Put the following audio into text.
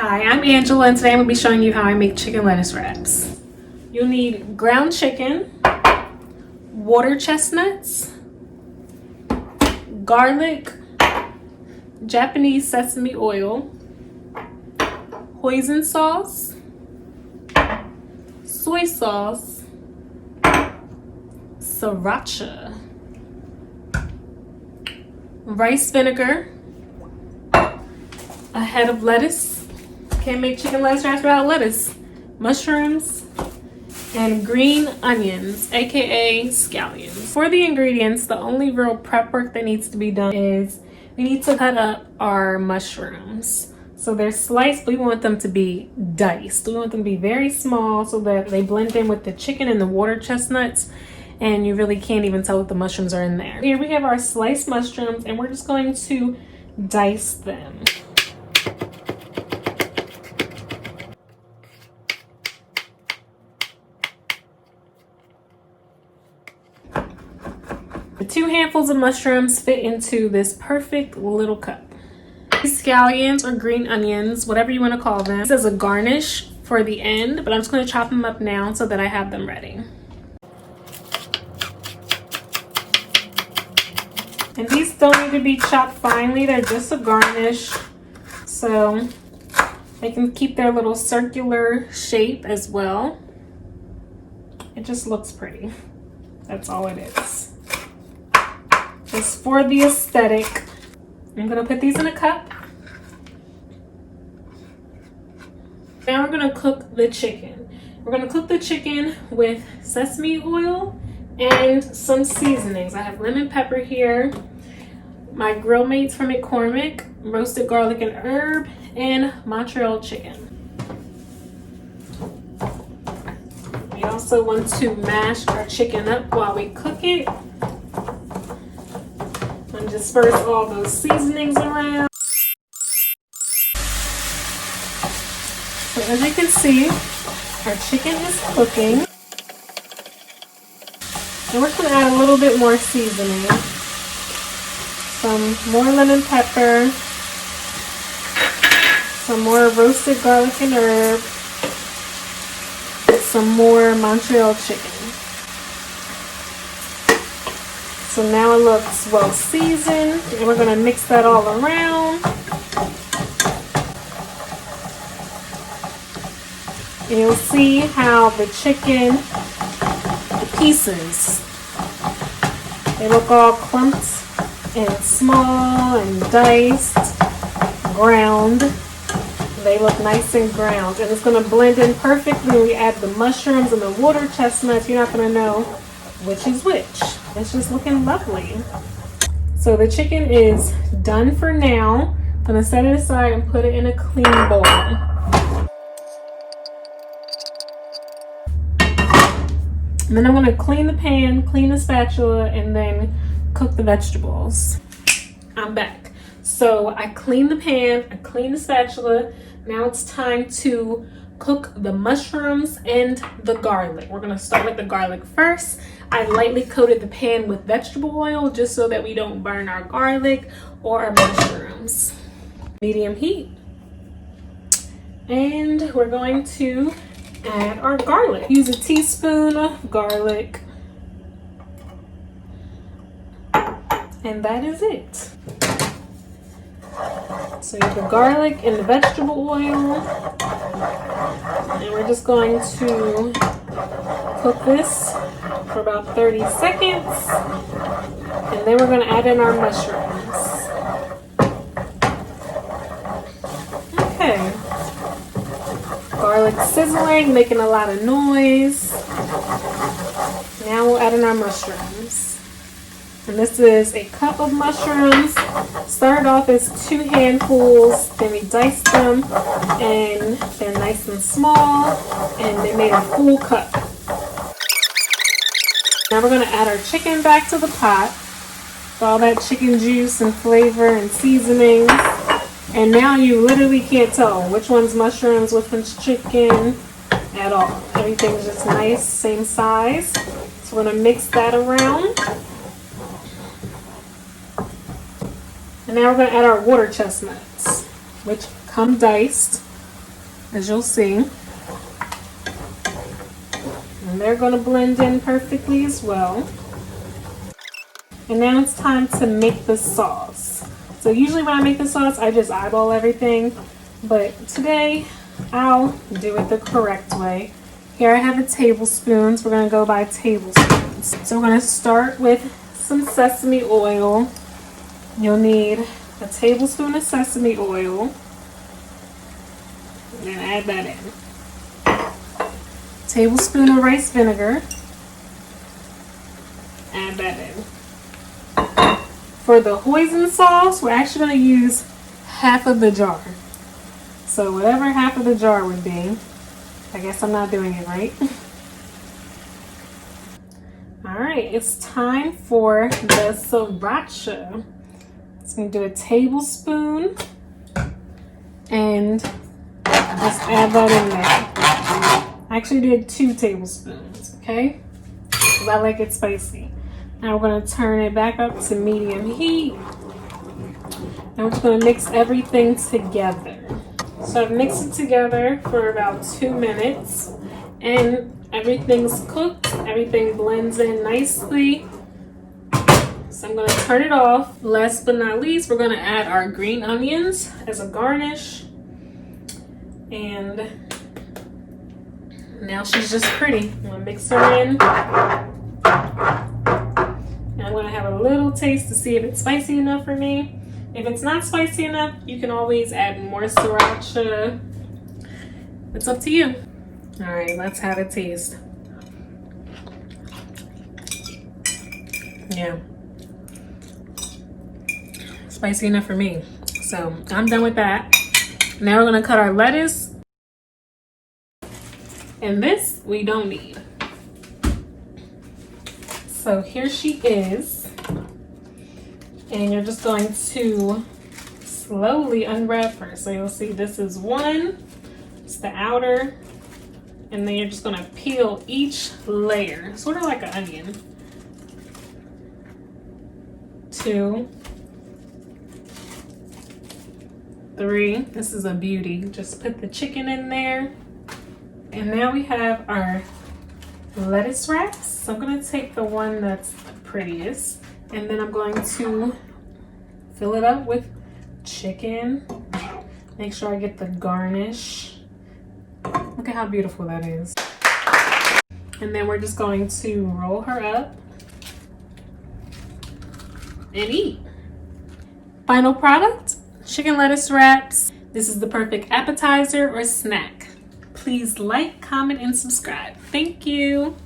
Hi, I'm Angela, and today I'm going to be showing you how I make chicken lettuce wraps. You'll need ground chicken, water chestnuts, garlic, Japanese Sesame Oil, hoisin sauce, soy sauce, sriracha, rice vinegar, a head of lettuce. Can't make chicken lettuce wraps without lettuce. Mushrooms and green onions, aka scallions. For the ingredients, the only real prep work that needs to be done is we need to cut up our mushrooms. So they're sliced, but we want them to be diced. We want them to be very small so that they blend in with the chicken and the water chestnuts, and you really can't even tell that the mushrooms are in there. Here we have our sliced mushrooms, and we're just going to dice them. The 2 handfuls of mushrooms fit into this perfect little cup. These scallions or green onions, whatever you want to call them, this is a garnish for the end, but I'm just going to chop them up now so that I have them ready. And these don't need to be chopped finely, they're just a garnish, so they can keep their little circular shape as well. It just looks pretty. That's all it is. It's for the aesthetic. I'm gonna put these in a cup. Now we're gonna cook the chicken. We're gonna cook the chicken with sesame oil and some seasonings. I have lemon pepper here, my grill mates from McCormick, roasted garlic and herb, and Montreal chicken. We also want to mash our chicken up while we cook it. And disperse all those seasonings around. So as you can see, our chicken is cooking. And we're going to add a little bit more seasoning. Some more lemon pepper, some more roasted garlic and herb, and some more Montreal chicken. So now it looks well seasoned, and we're gonna mix that all around. And you'll see how the chicken, the pieces, they look all clumped and small and diced, ground. They look nice and ground, and it's gonna blend in perfectly when we add the mushrooms and the water chestnuts. You're not gonna know which is which. It's just looking lovely. So the chicken is done for now. I'm gonna set it aside and put it in a clean bowl. And then I'm gonna clean the pan, clean the spatula, and then cook the vegetables. I'm back. So I cleaned the pan, I cleaned the spatula. Now it's time to cook the mushrooms and the garlic. We're gonna start with the garlic first. I lightly coated the pan with vegetable oil just so that we don't burn our garlic or our mushrooms. Medium heat. And we're going to add our garlic. Use a teaspoon of garlic. And that is it. So you have the garlic and the vegetable oil. And we're just going to cook this for about 30 seconds. And then we're going to add in our mushrooms. Okay. Garlic sizzling, making a lot of noise. Now we'll add in our mushrooms. And this is a cup of mushrooms. Started off as 2 handfuls, then we diced them, and they're nice and small, and they made a full cup. Now we're gonna add our chicken back to the pot with all that chicken juice and flavor and seasonings. And now you literally can't tell which one's mushrooms, which one's chicken at all. Everything's just nice, same size. So we're gonna mix that around. And now we're going to add our water chestnuts, which come diced. as you'll see. And they're going to blend in perfectly as well. And now it's time to make the sauce. So usually when I make the sauce, I just eyeball everything. But today, I'll do it the correct way. Here I have the tablespoons. We're going to go by tablespoons. So we're going to start with some sesame oil. You'll need a tablespoon of sesame oil. And then add that in. Tablespoon of rice vinegar. Add that in. For the hoisin sauce, we're actually going to use half of the jar. So whatever half of the jar would be. I guess I'm not doing it right. Alright, it's time for the sriracha. So I'm going to do a tablespoon and just add that in there. I actually did 2 tablespoons, okay? Because I like it spicy. Now we're going to turn it back up to medium heat. Now we're just going to mix everything together. So I've mixed it together for about 2 minutes. And everything's cooked. Everything blends in nicely. So I'm going to turn it off. Last but not least, we're going to add our green onions as a garnish. And now she's just pretty. I'm going to mix her in. I'm going to have a little taste to see if it's spicy enough for me. If it's not spicy enough, you can always add more sriracha. It's up to you. All right, let's have a taste. Yeah. Spicy enough for me. So I'm done with that. Now we're going to cut our lettuce. And this we don't need. So here she is, and you're just going to slowly unwrap her. So you'll see this is one, it's the outer, and then you're just going to peel each layer, sort of like an onion. 2, 3, this is a beauty. Just put the chicken in there. And now we have our lettuce wraps. So I'm going to take the one that's the prettiest, and then I'm going to fill it up with chicken. Make sure I get the garnish. Look at how beautiful that is. And then we're just going to roll her up and eat. Final product, chicken lettuce wraps. This is the perfect appetizer or snack. Please like, comment, and subscribe. Thank you.